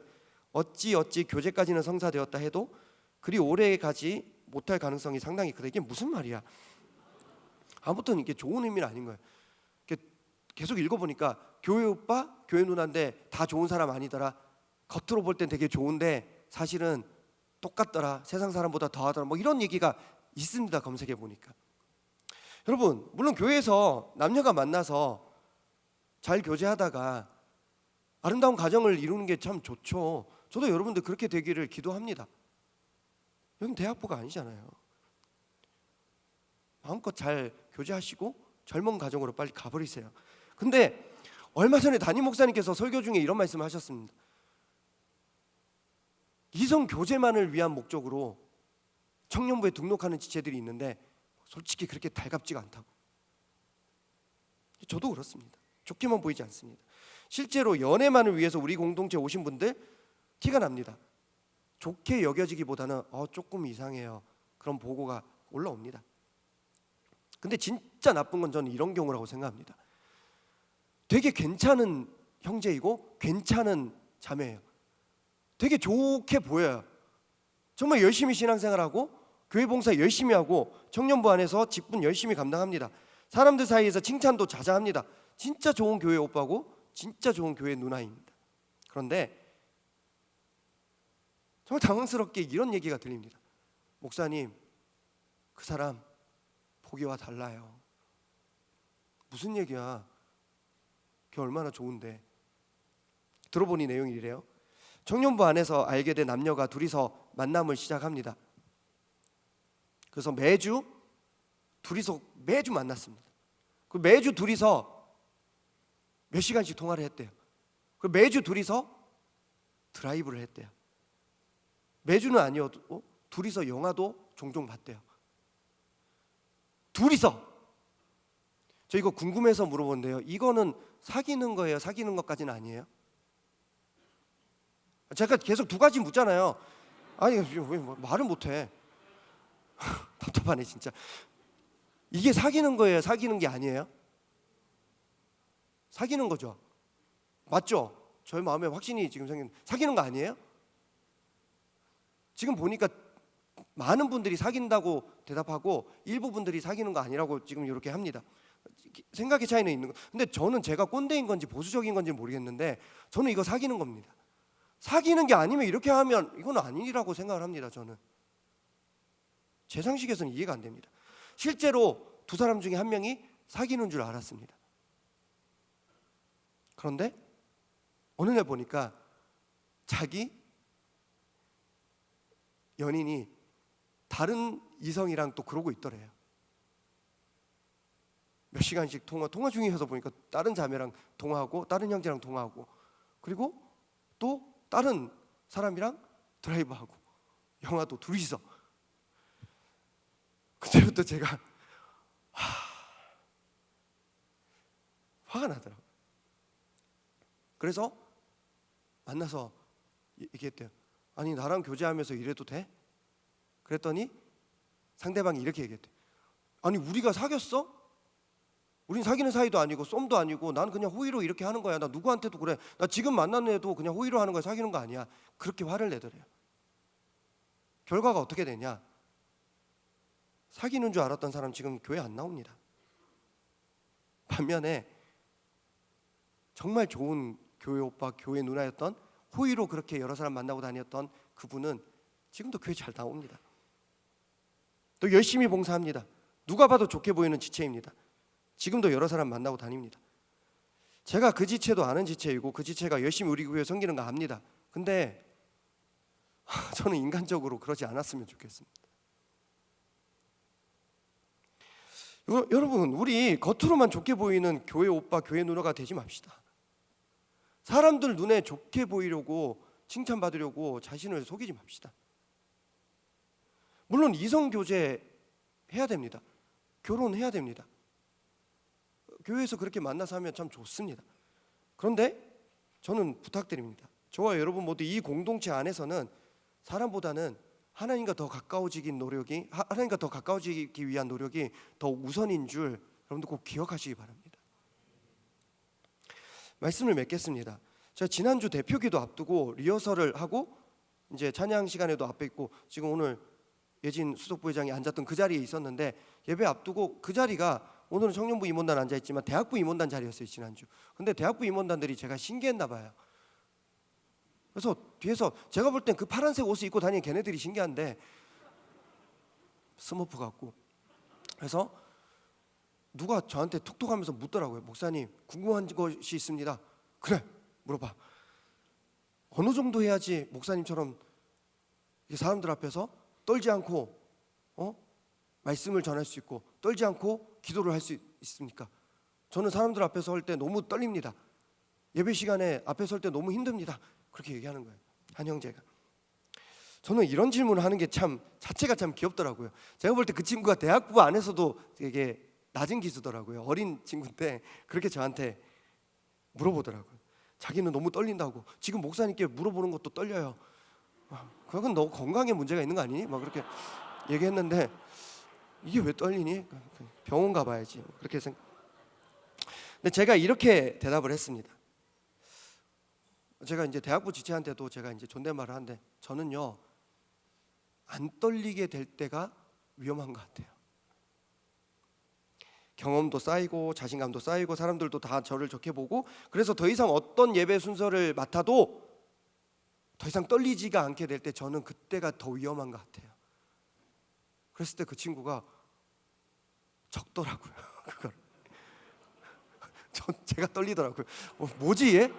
어찌 교제까지는 성사되었다 해도 그리 오래 가지 못할 가능성이 상당히 크다. 이게 무슨 말이야? 아무튼 이게 좋은 의미는 아닌 거예요. 계속 읽어보니까 교회 오빠, 교회 누나인데 다 좋은 사람 아니더라. 겉으로 볼 땐 되게 좋은데 사실은 똑같더라. 세상 사람보다 더하더라. 뭐 이런 얘기가 있습니다. 검색해 보니까. 여러분, 물론 교회에서 남녀가 만나서 잘 교제하다가 아름다운 가정을 이루는 게 참 좋죠. 저도 여러분들 그렇게 되기를 기도합니다. 여긴 대학부가 아니잖아요. 마음껏 잘 교제하시고 젊은 가정으로 빨리 가버리세요. 근데 얼마 전에 담임 목사님께서 설교 중에 이런 말씀을 하셨습니다. 이성 교제만을 위한 목적으로 청년부에 등록하는 지체들이 있는데 솔직히 그렇게 달갑지가 않다고. 저도 그렇습니다. 좋게만 보이지 않습니다. 실제로 연애만을 위해서 우리 공동체에 오신 분들 티가 납니다. 좋게 여겨지기보다는 조금 이상해요. 그런 보고가 올라옵니다. 근데 진짜 나쁜 건 저는 이런 경우라고 생각합니다. 되게 괜찮은 형제이고 괜찮은 자매예요. 되게 좋게 보여요. 정말 열심히 신앙생활하고 교회 봉사 열심히 하고 청년부 안에서 직분 열심히 감당합니다. 사람들 사이에서 칭찬도 자자합니다. 진짜 좋은 교회 오빠고 진짜 좋은 교회 누나입니다. 그런데 정말 당황스럽게 이런 얘기가 들립니다. 목사님, 그 사람 보기와 달라요. 무슨 얘기야? 걔 얼마나 좋은데. 들어보니 내용이 이래요. 청년부 안에서 알게 된 남녀가 둘이서 만남을 시작합니다. 그래서 매주 만났습니다. 그 매주 둘이서 몇 시간씩 통화를 했대요. 그 매주 둘이서 드라이브를 했대요. 매주는 아니어도 둘이서 영화도 종종 봤대요. 둘이서. 저 이거 궁금해서 물어본데요. 이거는 사귀는 거예요? 사귀는 것까지는 아니에요? 제가 계속 두 가지 묻잖아요. 아니 왜 말을 못해? 답답하네 진짜. 이게 사귀는 거예요? 사귀는 게 아니에요? 사귀는 거죠. 맞죠? 저의 마음에 확신이 지금 생긴. 사귀는 거 아니에요? 지금 보니까 많은 분들이 사귄다고 대답하고 일부 분들이 사귀는 거 아니라고 지금 이렇게 합니다. 생각의 차이는 있는 거. 근데 저는 제가 꼰대인 건지 보수적인 건지 모르겠는데 저는 이거 사귀는 겁니다. 사귀는 게 아니면 이렇게 하면 이건 아니라고 생각을 합니다. 저는 제 상식에서는 이해가 안 됩니다. 실제로 두 사람 중에 한 명이 사귀는 줄 알았습니다. 그런데 어느 날 보니까 자기 연인이 다른 이성이랑 또 그러고 있더래요. 몇 시간씩 통화 중이어서 보니까 다른 자매랑 통화하고 다른 형제랑 통화하고 그리고 또 다른 사람이랑 드라이브하고 영화도 둘이서. 그때부터 제가 화가 나더라고요. 그래서 만나서 얘기했대요. 아니 나랑 교제하면서 이래도 돼? 그랬더니 상대방이 이렇게 얘기했대. 아니 우리가 사귀었어? 우린 사귀는 사이도 아니고 썸도 아니고 난 그냥 호의로 이렇게 하는 거야. 나 누구한테도 그래. 나 지금 만나는 애도 그냥 호의로 하는 거야. 사귀는 거 아니야. 그렇게 화를 내더래요. 결과가 어떻게 되냐? 사귀는 줄 알았던 사람 지금 교회 안 나옵니다. 반면에 정말 좋은 교회 오빠, 교회 누나였던, 호의로 그렇게 여러 사람 만나고 다녔던 그분은 지금도 교회 잘 나옵니다. 또 열심히 봉사합니다. 누가 봐도 좋게 보이는 지체입니다. 지금도 여러 사람 만나고 다닙니다. 제가 그 지체도 아는 지체이고 그 지체가 열심히 우리 교회 섬기는 거 압니다. 근데 저는 인간적으로 그러지 않았으면 좋겠습니다. 여러분, 우리 겉으로만 좋게 보이는 교회 오빠, 교회 누나가 되지 맙시다. 사람들 눈에 좋게 보이려고, 칭찬받으려고 자신을 속이지 맙시다. 물론 이성 교제 해야 됩니다. 결혼해야 됩니다. 교회에서 그렇게 만나서 하면 참 좋습니다. 그런데 저는 부탁드립니다. 저와 여러분 모두 이 공동체 안에서는 사람보다는 하나님과 더 가까워지기 위한 노력이 더 우선인 줄 여러분들 꼭 기억하시기 바랍니다. 말씀을 맺겠습니다. 제가 지난주 대표기도 앞두고 리허설을 하고 이제 찬양 시간에도 앞에 있고 지금 오늘 예진 수석부회장이 앉았던 그 자리에 있었는데, 예배 앞두고 그 자리가, 오늘은 청년부 임원단 앉아있지만 대학부 임원단 자리였어요, 지난주. 근데 대학부 임원단들이 제가 신기했나 봐요. 그래서 뒤에서 제가 볼 땐 그 파란색 옷을 입고 다니는 걔네들이 신기한데, 스머프 같고. 그래서 누가 저한테 툭툭 하면서 묻더라고요. 목사님, 궁금한 것이 있습니다. 그래, 물어봐. 어느 정도 해야지 목사님처럼 사람들 앞에서 떨지 않고 말씀을 전할 수 있고 떨지 않고 기도를 할 수 있습니까? 저는 사람들 앞에서 할 때 너무 떨립니다. 예배 시간에 앞에 설 때 너무 힘듭니다. 그렇게 얘기하는 거예요, 한 형제가. 저는 이런 질문을 하는 게 참 자체가 참 귀엽더라고요. 제가 볼 때 그 친구가 대학부 안에서도 되게 낮은 기수더라고요. 어린 친구인데 그렇게 저한테 물어보더라고요. 자기는 너무 떨린다고. 지금 목사님께 물어보는 것도 떨려요. 그건 너 건강에 문제가 있는 거 아니니? 막 그렇게 얘기했는데, 이게 왜 떨리니? 병원 가봐야지. 그렇게 생각. 근데 제가 이렇게 대답을 했습니다. 제가 이제 대학부 지체한테도 제가 이제 존댓말을 하는데, 저는요 안 떨리게 될 때가 위험한 것 같아요. 경험도 쌓이고 자신감도 쌓이고 사람들도 다 저를 좋게 보고, 그래서 더 이상 어떤 예배 순서를 맡아도 더 이상 떨리지가 않게 될 때, 저는 그때가 더 위험한 것 같아요. 그랬을 때 그 친구가 적더라고요. 그걸 제가 떨리더라고요. 뭐지 얘?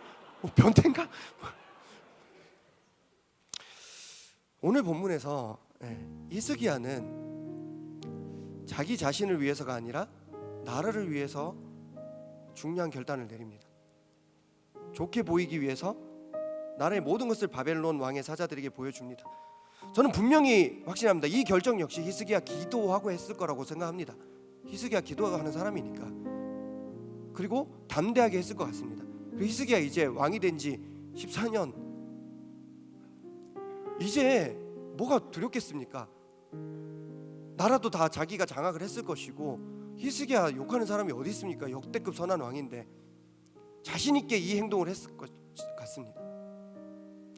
변태인가? 오늘 본문에서 히스기야는 자기 자신을 위해서가 아니라 나라를 위해서 중요한 결단을 내립니다. 좋게 보이기 위해서 나라의 모든 것을 바벨론 왕의 사자들에게 보여줍니다. 저는 분명히 확신합니다. 이 결정 역시 히스기야 기도하고 했을 거라고 생각합니다. 히스기야 기도하는 사람이니까. 그리고 담대하게 했을 것 같습니다. 그리고 히스기야 이제 왕이 된 지 14년, 이제 뭐가 두렵겠습니까? 나라도 다 자기가 장악을 했을 것이고, 히스기야 욕하는 사람이 어디 있습니까? 역대급 선한 왕인데. 자신 있게 이 행동을 했을 것 같습니다.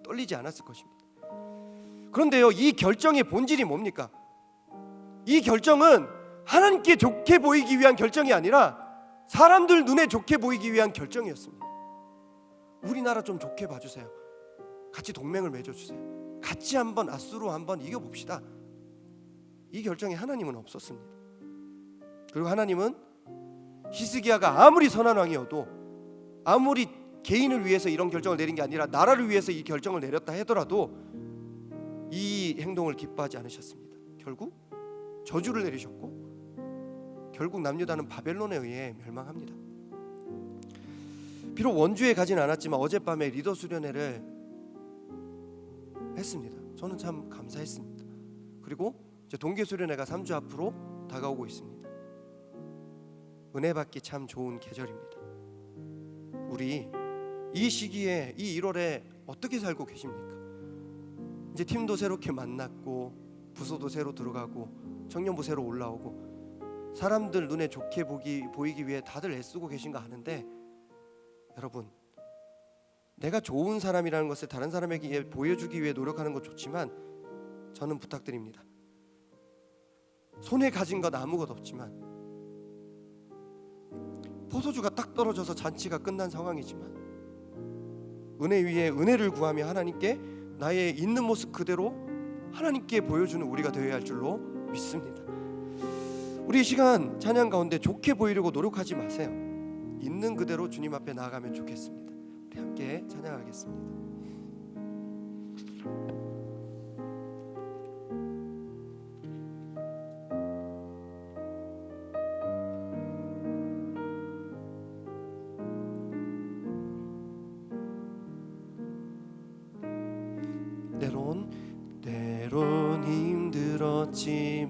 떨리지 않았을 것입니다. 그런데요, 이 결정의 본질이 뭡니까? 이 결정은 하나님께 좋게 보이기 위한 결정이 아니라 사람들 눈에 좋게 보이기 위한 결정이었습니다. 우리나라 좀 좋게 봐주세요. 같이 동맹을 맺어주세요. 같이 한번 아수르 한번 이겨봅시다. 이 결정에 하나님은 없었습니다. 그리고 하나님은 히스기야가 아무리 선한 왕이어도, 아무리 개인을 위해서 이런 결정을 내린 게 아니라 나라를 위해서 이 결정을 내렸다 하더라도 이 행동을 기뻐하지 않으셨습니다. 결국 저주를 내리셨고, 결국 남유다는 바벨론에 의해 멸망합니다. 비록 원주에 가진 않았지만 어젯밤에 리더 수련회를 했습니다. 저는 참 감사했습니다. 그리고 이제 동계 수련회가 3주 앞으로 다가오고 있습니다. 은혜 받기 참 좋은 계절입니다. 우리 이 시기에, 이 1월에 어떻게 살고 계십니까? 이제 팀도 새롭게 만났고, 부서도 새로 들어가고, 청년부 새로 올라오고, 사람들 눈에 좋게 보이기 위해 다들 애쓰고 계신 거 아는데, 여러분, 내가 좋은 사람이라는 것을 다른 사람에게 보여주기 위해 노력하는 건 좋지만, 저는 부탁드립니다. 손에 가진 것 아무것도 없지만 포도주가 딱 떨어져서 잔치가 끝난 상황이지만 은혜 위에 은혜를 구하며 하나님께 나의 있는 모습 그대로 하나님께 보여주는 우리가 되어야 할 줄로 믿습니다. 우리 이 시간 찬양 가운데 좋게 보이려고 노력하지 마세요. 있는 그대로 주님 앞에 나아가면 좋겠습니다. 우리 함께 찬양하겠습니다. 때론 힘들었지만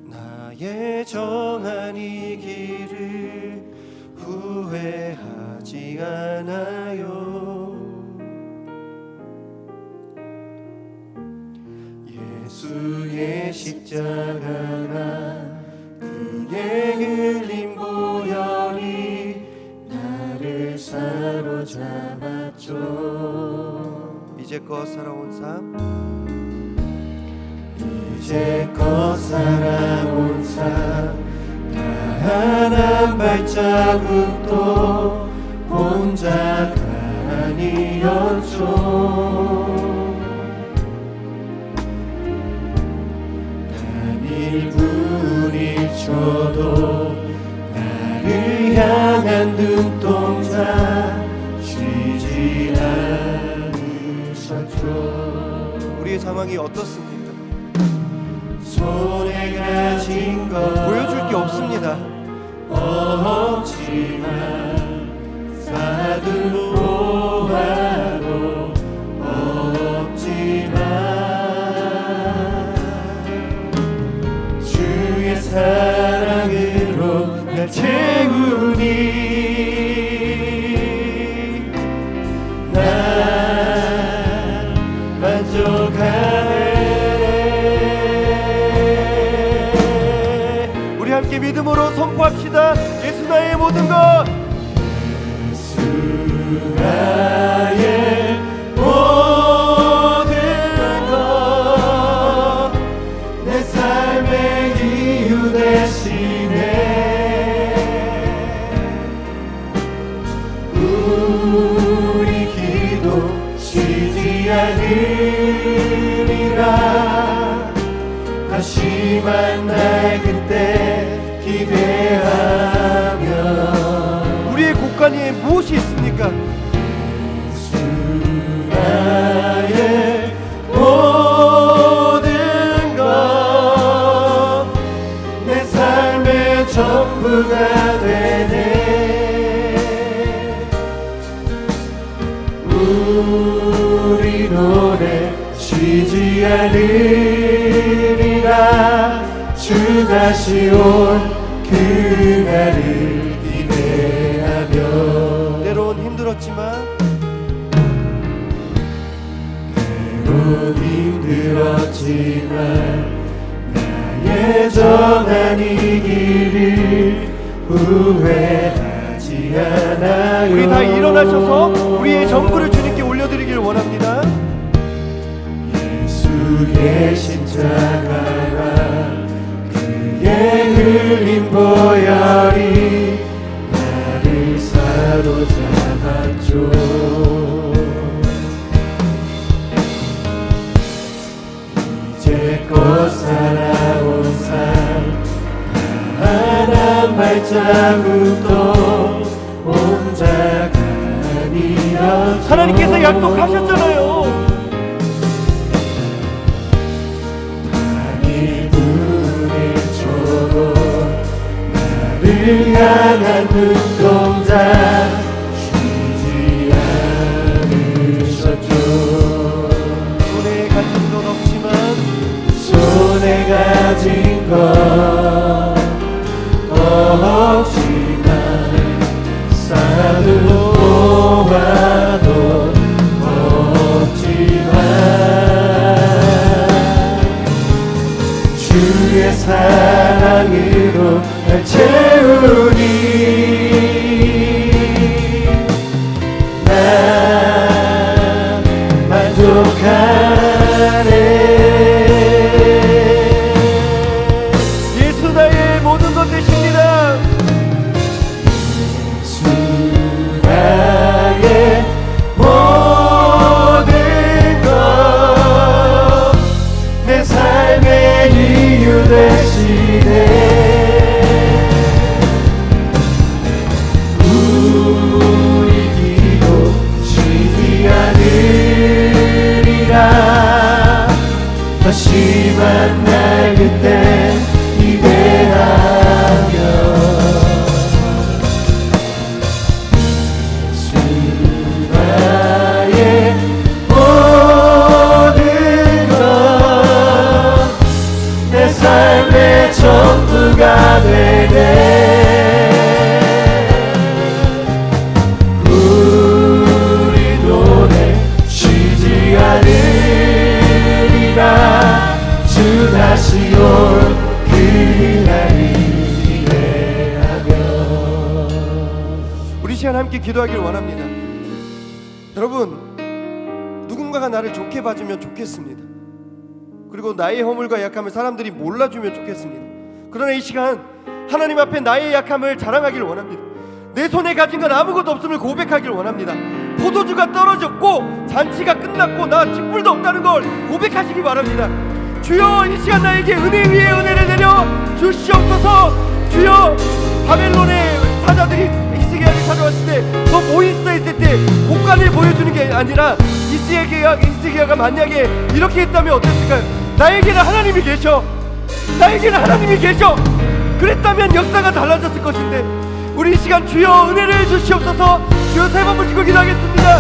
나의 정한 이 길을 후회하지 않아요. 예수의 십자가가 그의 흘린 보혈이 나를 사로잡았죠. 이제껏 살아온 삶, 이제껏 살아온 삶 단 한 발자국도 혼자가 아니었죠. 단 1분일초도 나를 향한 눈동자 쉬지 않으셨죠. 우리의 상황이 어떻습니까? 손에 가진 것 보여줄 게 없습니다. 없지만 사들보아도 없지만 주의 사랑으로 날 채우니 난 만족하네. 함께 믿음으로 선포합시다. 예수 나의 모든 것, 예수 나의 모든 것, 내 삶의 이유 대신에 우리 기도 쉬지 않으리라. 다시 만날 그때 기대하며 우리의 곳간이에 무엇이 있습니까? 예수 나의 모든 것, 내 삶의 전부가 되네. 우리 노래 쉬지 않으리라. 주 다시 올 그날을 기대하며 때론 힘들었지만 나의 정한 이 길을 후회하지 않아요. 우리 다 일어나셔서 우리의 전부를 주님께 올려드리길 원합니다. 예수의 십자가가 그의 흘린 보혈이 나를 사로잡았죠. 이제껏 살아온 삶 단 한 발자국도 혼자가 아니었죠. 하나님께서 약속하셨잖아요. 나를 향한 눈동자 쉬지 않으셨죠. 손에 가진 건 없지만 손에 가진 건 없지만 쌓아도 모아도 없지만 주의 사랑으로 날 채우니 난 만족하네. 예수 나의 모든 것 되십니다. 주가 되네. 우리 노래 쉬지 않으리라. 주 다시 올 그날이 기대하며. 우리 시간 함께 기도하기를 원합니다. 여러분, 누군가가 나를 좋게 봐주면 좋겠습니다. 그리고 나의 허물과 약함을 사람들이 몰라주면 좋겠습니다. 그러나 이 시간 하나님 앞에 나의 약함을 자랑하기를 원합니다. 내 손에 가진 건 아무것도 없음을 고백하기를 원합니다. 포도주가 떨어졌고 잔치가 끝났고 나 쥐뿔도 없다는 걸 고백하시기 바랍니다. 주여, 이 시간 나에게 은혜 위에 은혜를 내려 주시옵소서. 주여, 바벨론의 사자들이 히스기야를 찾아왔을 때 너 뭐 있어 했을 때 곡간을 보여주는 게 아니라 히스기야가 만약에 이렇게 했다면 어땠을까요? 나에게는 하나님이 계셔. 나에게는 하나님이 계셔. 그랬다면 역사가 달라졌을 것인데. 우리 이 시간 주여 은혜를 주시옵소서. 주여, 세 번 부르시고 기도하겠습니다.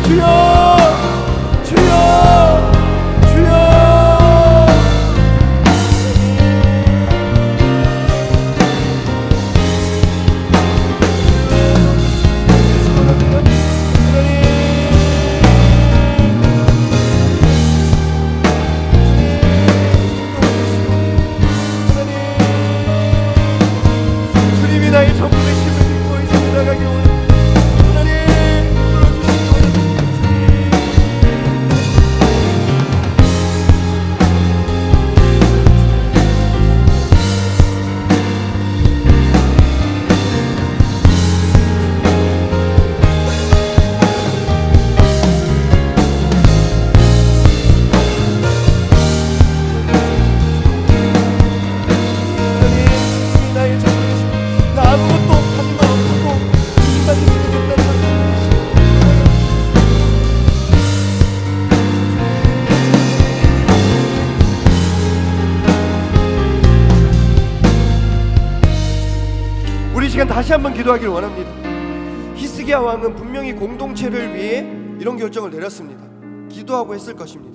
주여, 주여, 주여. 나의 전부의 힘을 믿고 이제 나가기 원합니다. 하나님 불러주시기 시간 다시 한번 기도하기를 원합니다. 히스기야 왕은 분명히 공동체를 위해 이런 결정을 내렸습니다. 기도하고 했을 것입니다.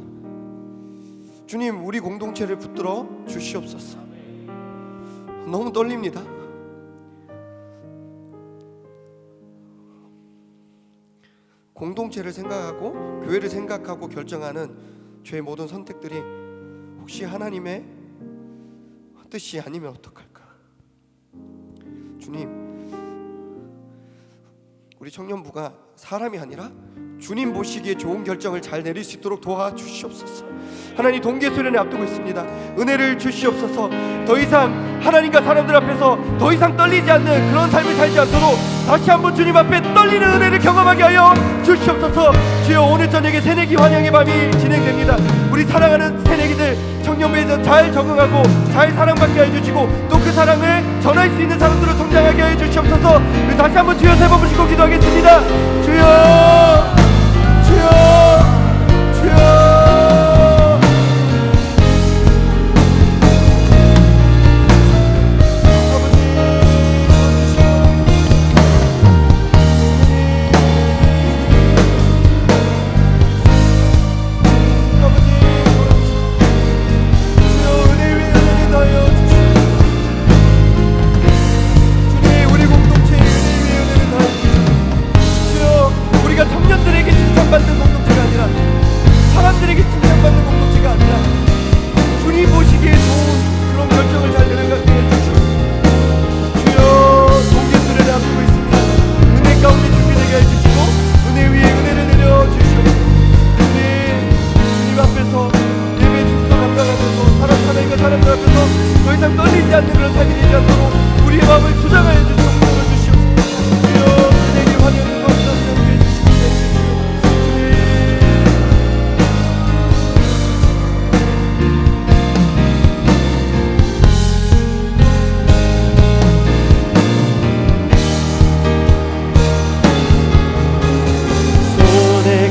주님, 우리 공동체를 붙들어 주시옵소서. 너무 떨립니다. 공동체를 생각하고 교회를 생각하고 결정하는 죄의 모든 선택들이 혹시 하나님의 뜻이 아니면 어떡할까? 주님, 우리 청년부가 사람이 아니라 주님 보시기에 좋은 결정을 잘 내릴 수 있도록 도와주시옵소서. 하나님, 동계수련회 앞두고 있습니다. 은혜를 주시옵소서. 더 이상 하나님과 사람들 앞에서 더 이상 떨리지 않는 그런 삶을 살지 않도록 다시 한번 주님 앞에 떨리는 은혜를 경험하게 하여 주시옵소서. 주여, 오늘 저녁에 새내기 환영의 밤이 진행됩니다. 우리 사랑하는 새내기들 청년부에서 잘 적응하고 잘 사랑받게 해주시고 또 그 사랑을 전할 수 있는 사람들로 성장하게 해주시옵소서. 다시 한번 주여 세 번 부르시고 기도하겠습니다. 주여, 주여, 주여. 청년들에게 칭찬받는 공동체가 아니라 사람들에게 칭찬받는 공동체가 아니라 주님 보시기에 좋은 그런 결정을 잘 내려가게 해주시옵소서. 주여, 동계수련회 앞두고 있습니다. 은혜 가운데 준비되게 해주시고 은혜 위에 은혜를 내려주시옵소서. 주님 앞에서 예배 순서 감당하면서 하나님과 사람들 앞에서 더 이상 떨리지 않는 그런 삶이 되지 않도록 우리의 마음을 주장하여 주시옵소서. 주여, 은혜의 환영을 감사합니다.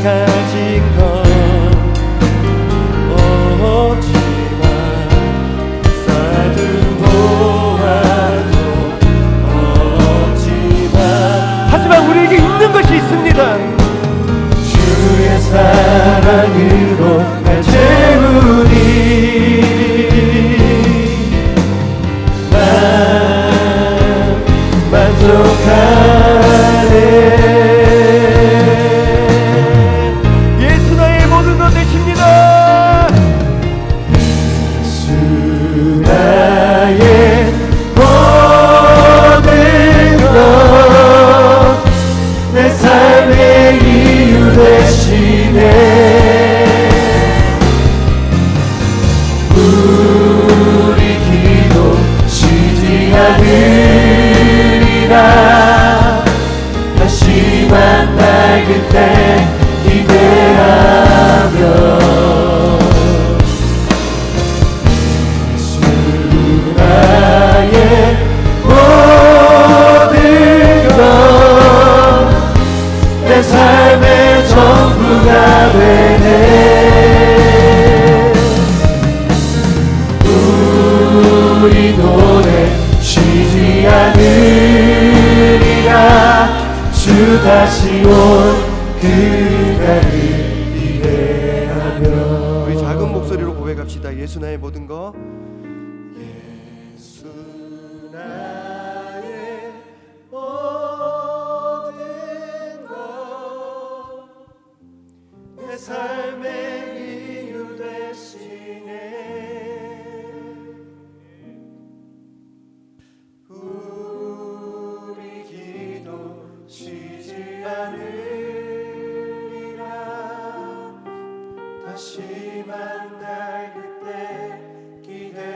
가진 건 없지만 쌓아둔 보아도 목소리로 고백합시다. 예수 나의 모든 것. 예수 나의 모든 것, 내 삶의 이유 되시네. 우리 기도 쉬지 않으리라. 다시 만날 그때 기대하며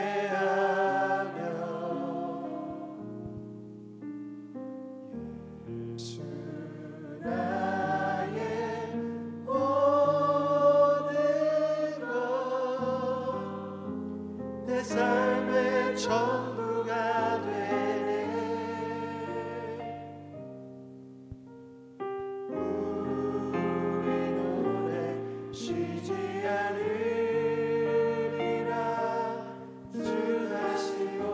예수 나의 모든 것, 내 삶의 전부가 되네. 우리 노래 쉬지 않으리라. 주 다시 올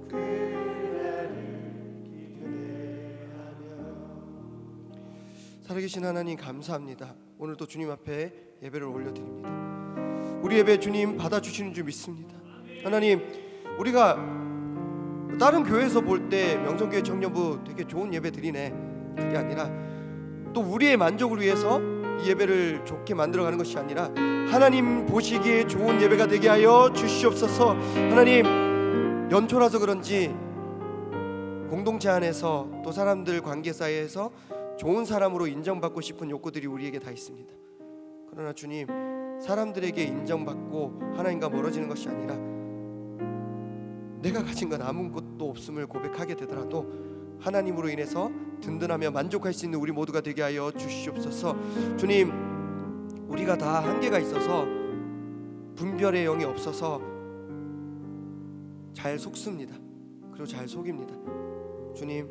그날을 기대하며. 살아계신 하나님 감사합니다. 오늘도 주님 앞에 예배를 올려드립니다. 우리 예배 주님 받아주시는 줄 믿습니다. 하나님, 우리가 다른 교회에서 볼 때 명성교회 청년부 되게 좋은 예배 드리네, 그게 아니라 또 우리의 만족을 위해서 이 예배를 좋게 만들어가는 것이 아니라 하나님 보시기에 좋은 예배가 되게 하여 주시옵소서. 하나님, 연초라서 그런지 공동체 안에서 또 사람들 관계 사이에서 좋은 사람으로 인정받고 싶은 욕구들이 우리에게 다 있습니다. 그러나 주님, 사람들에게 인정받고 하나님과 멀어지는 것이 아니라 내가 가진 건 아무것도 없음을 고백하게 되더라도 하나님으로 인해서 든든하며 만족할 수 있는 우리 모두가 되게 하여 주시옵소서. 주님, 우리가 다 한계가 있어서 분별의 영이 없어서 잘 속습니다. 그리고 잘 속입니다. 주님,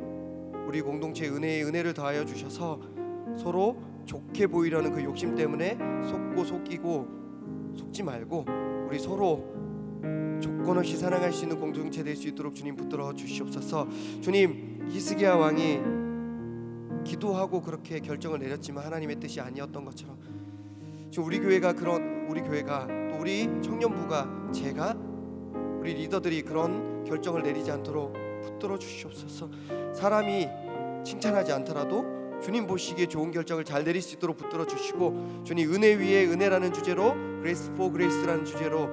우리 공동체에 은혜를 더하여 주셔서 서로 좋게 보이려는 그 욕심 때문에 속고 속이고 속지 말고 우리 서로 조건 없이 사랑할 수 있는 공동체 될 수 있도록 주님 붙들어 주시옵소서. 주님, 히스기야 왕이 기도하고 그렇게 결정을 내렸지만 하나님의 뜻이 아니었던 것처럼 지금 우리 교회가 또 우리 청년부가 제가 우리 리더들이 그런 결정을 내리지 않도록 붙들어 주시옵소서. 사람이 칭찬하지 않더라도 주님 보시기에 좋은 결정을 잘 내릴 수 있도록 붙들어 주시고, 주님 은혜 위에 은혜라는 주제로 그레이스 포 그레이스라는 주제로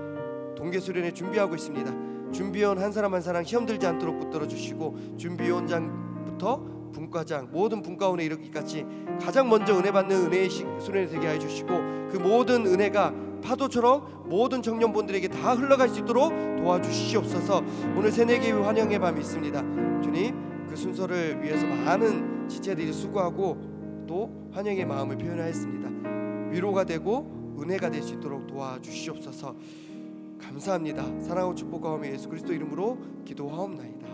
동계수련회 준비하고 있습니다. 준비원 한 사람 한 사람 시험 들지 않도록 붙들어 주시고, 준비원장부터 분과장 모든 분과원에 이르기까지 가장 먼저 은혜 받는 은혜의 수련회 되게 해 주시고, 그 모든 은혜가 파도처럼 모든 청년분들에게 다 흘러갈 수 있도록 도와주시옵소서. 오늘 새내기의 환영의 밤이 있습니다. 주님, 그 순서를 위해서 많은 지체들이 수고하고 또 환영의 마음을 표현하였습니다. 위로가 되고 은혜가 될 수 있도록 도와주시옵소서. 감사합니다. 사랑하고 축복하오며 예수 그리스도 이름으로 기도하옵나이다.